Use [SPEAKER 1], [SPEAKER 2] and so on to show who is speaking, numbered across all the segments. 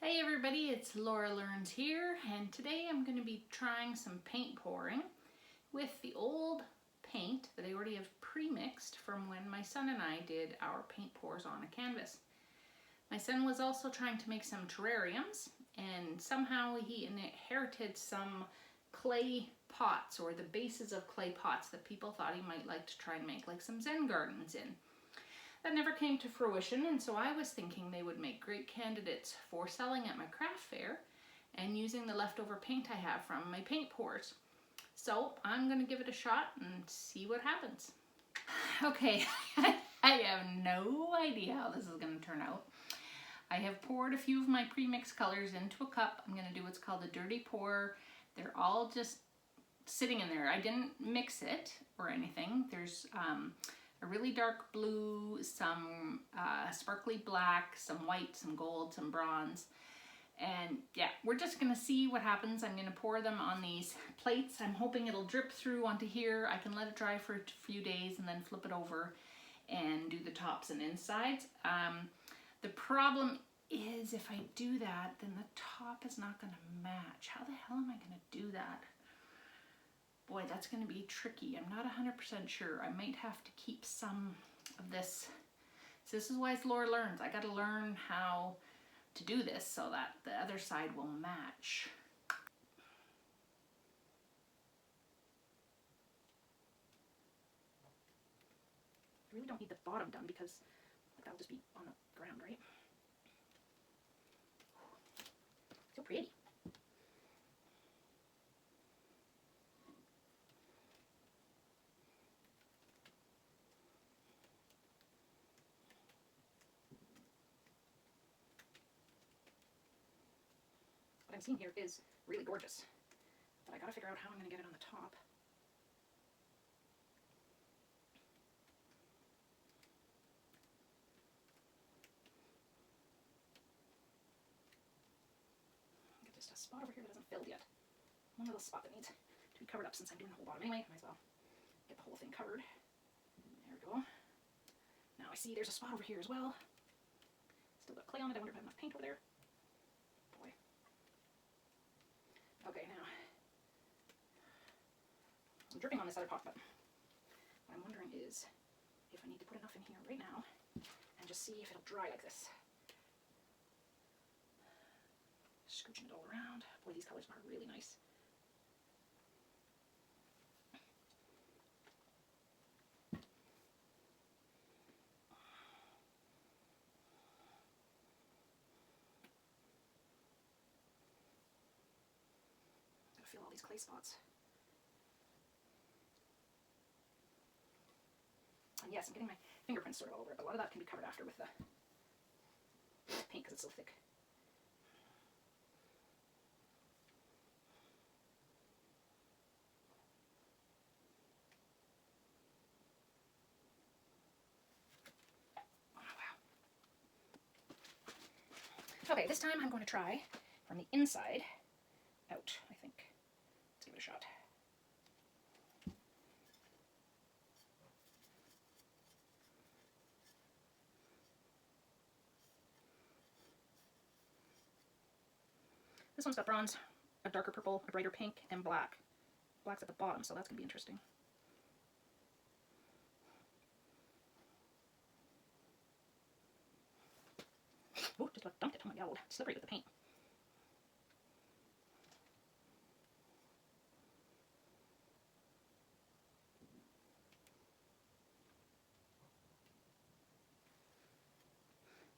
[SPEAKER 1] Hey everybody, it's Laura Learns here, and today I'm going to be trying some paint pouring with the old paint that I already have pre-mixed from when my son and I did our paint pours on a canvas. My son was also trying to make some terrariums, and somehow he inherited some clay pots, or the bases of clay pots that people thought he might like to try and make like some Zen gardens in. That never came to fruition, and so I was thinking they would make great candidates for selling at my craft fair and using the leftover paint I have from my paint pours. So I'm going to give it a shot and see what happens. Okay, I have no idea how this is going to turn out. I have poured a few of my pre-mixed colors into a cup. I'm going to do what's called a dirty pour. They're all just sitting in there. I didn't mix it or anything. There's a really dark blue, some sparkly black, some white, some gold, some bronze. And yeah, we're just gonna see what happens. I'm gonna pour them on these plates. I'm hoping it'll drip through onto here. I can let it dry for a few days and then flip it over and do the tops and insides. The problem is if I do that, then the top is not gonna match. How the hell am I gonna do that? Boy, that's going to be tricky. I'm not 100% sure. I might have to keep some of this. So this is why it's Laura Learns. I got to learn how to do this so that the other side will match. I really don't need the bottom done because that'll just be on the ground, right? So pretty. What I'm seeing here is really gorgeous, but I gotta figure out how I'm gonna get it on the top. Get just a spot over here that hasn't filled yet. One little spot that needs to be covered up since I'm doing the whole bottom anyway. Might as well get the whole thing covered. There we go. Now I see there's a spot over here as well. Still got clay on it. I wonder if I have enough paint over there. Boy. Okay, now I'm dripping on this other pot, but what I'm wondering is if I need to put enough in here right now and just see if it'll dry like this. Scooching it all around. Boy, these colors are really nice. Gotta feel all these clay spots. And yes, I'm getting my fingerprints sort of all over it, but a lot of that can be covered after with the paint because it's so thick. Okay, this time I'm going to try from the inside out, I think. Let's give it a shot. This one's got bronze, a darker purple, a brighter pink, and black. Black's at the bottom, so that's going to be interesting. Oh, just about dumped it. Oh my god, it's slippery with the paint.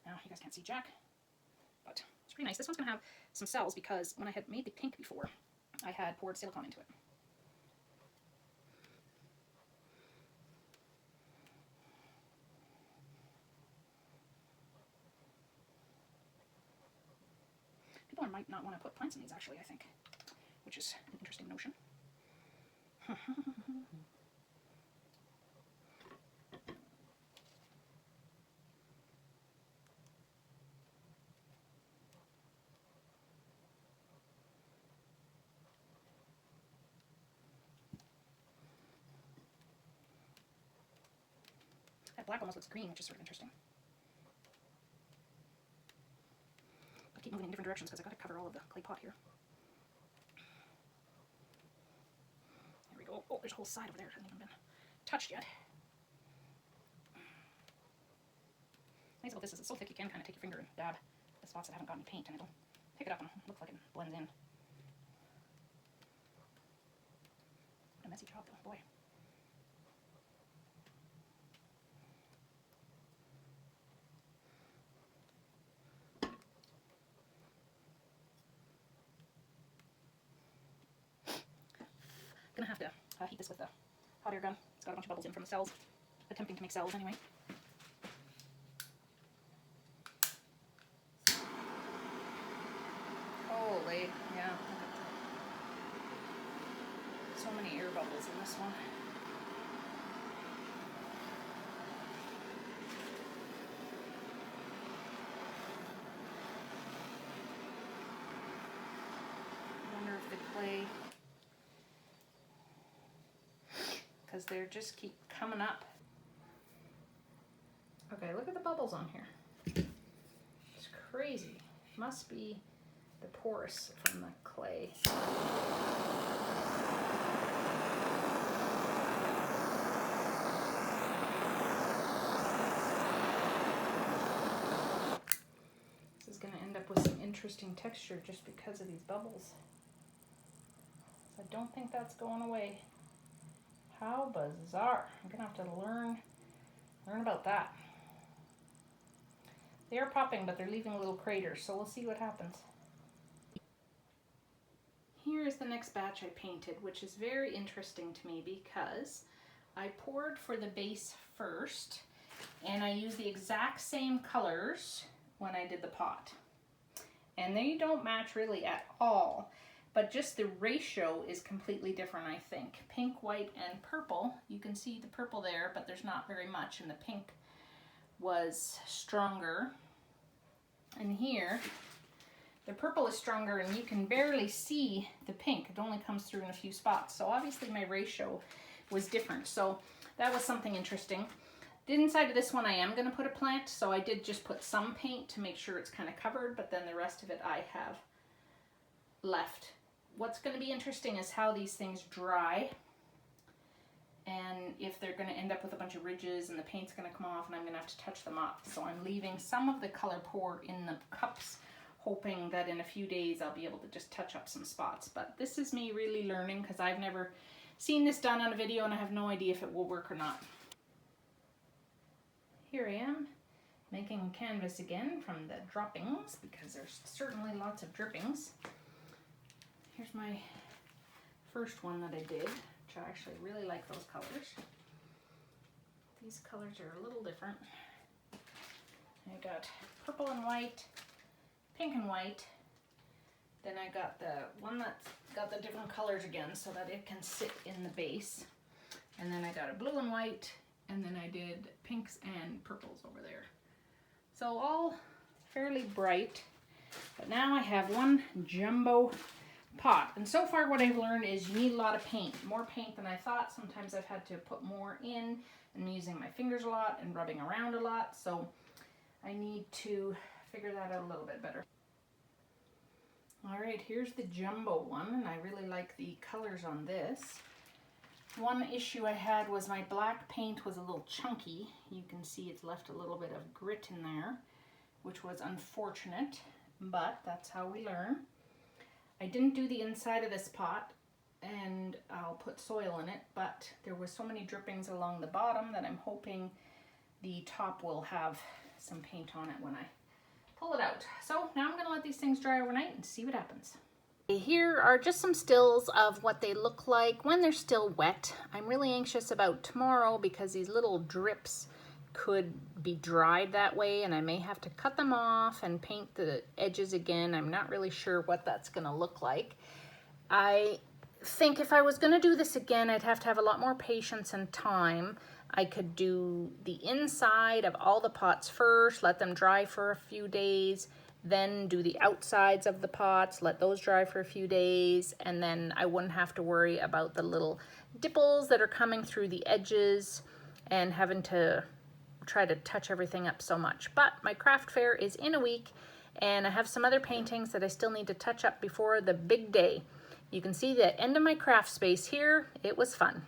[SPEAKER 1] Now, you guys can't see Jack, but it's pretty nice. This one's going to have some cells because when I had made the pink before, I had poured silicone into it. People might not want to put plants in these, actually, I think, which is an interesting notion. That black almost looks green, which is sort of interesting. I'll keep moving in different directions because I got to cover all of the clay pot here. There we go. Oh, there's a whole side over there. It hasn't even been touched yet. Nice about this is it's so thick you can kind of take your finger and dab the spots that haven't got any paint, and it'll pick it up and it looks like it blends in. What a messy job though, boy. Gonna have to heat this with the hot air gun. It's got a bunch of bubbles in from the cells. Attempting to make cells anyway. Holy, yeah. So many air bubbles in this one. I wonder if the clay, because they just keep coming up. Okay, look at the bubbles on here. It's crazy. Must be the porous from the clay. This is going to end up with some interesting texture just because of these bubbles. So I don't think that's going away. How bizarre. I'm going to have to learn about that. They are popping, but they're leaving little craters, so we'll see what happens. Here is the next batch I painted, which is very interesting to me because I poured for the base first, and I used the exact same colors when I did the pot. And they don't match really at all, but just the ratio is completely different, I think. Pink, white, and purple. You can see the purple there, but there's not very much, and the pink was stronger. And here, the purple is stronger, and you can barely see the pink. It only comes through in a few spots. So obviously my ratio was different. So that was something interesting. The inside of this one I am going to put a plant, so I did just put some paint to make sure it's kind of covered, but then the rest of it I have left. What's going to be interesting is how these things dry, and if they're going to end up with a bunch of ridges and the paint's going to come off and I'm going to have to touch them up. So I'm leaving some of the color poured in the cups, hoping that in a few days I'll be able to just touch up some spots. But this is me really learning because I've never seen this done on a video and I have no idea if it will work or not. Here I am making canvas again from the droppings because there's certainly lots of drippings. Here's my first one that I did, which I actually really like those colors. These colors are a little different. I got purple and white, pink and white. Then I got the one that's got the different colors again so that it can sit in the base. And then I got a blue and white, and then I did pinks and purples over there. So all fairly bright, but now I have one jumbo pot. And so far what I've learned is you need a lot of paint, more paint than I thought. Sometimes I've had to put more in and using my fingers a lot and rubbing around a lot. So I need to figure that out a little bit better. All right, here's the jumbo one, and I really like the colors on this. One issue I had was my black paint was a little chunky. You can see it's left a little bit of grit in there, which was unfortunate, but that's how we learn. I didn't do the inside of this pot, and I'll put soil in it, but there was so many drippings along the bottom that I'm hoping the top will have some paint on it when I pull it out. So now I'm going to let these things dry overnight and see what happens. Here are just some stills of what they look like when they're still wet. I'm really anxious about tomorrow because these little drips could be dried that way, and I may have to cut them off and paint the edges again. I'm not really sure what that's going to look like. I think if I was going to do this again, I'd have to have a lot more patience and time. I could do the inside of all the pots first, let them dry for a few days, then do the outsides of the pots, let those dry for a few days, and then I wouldn't have to worry about the little dipples that are coming through the edges and having to try to touch everything up so much. But my craft fair is in a week, And I have some other paintings that I still need to touch up before the big day. You can see the end of my craft space here. It was fun.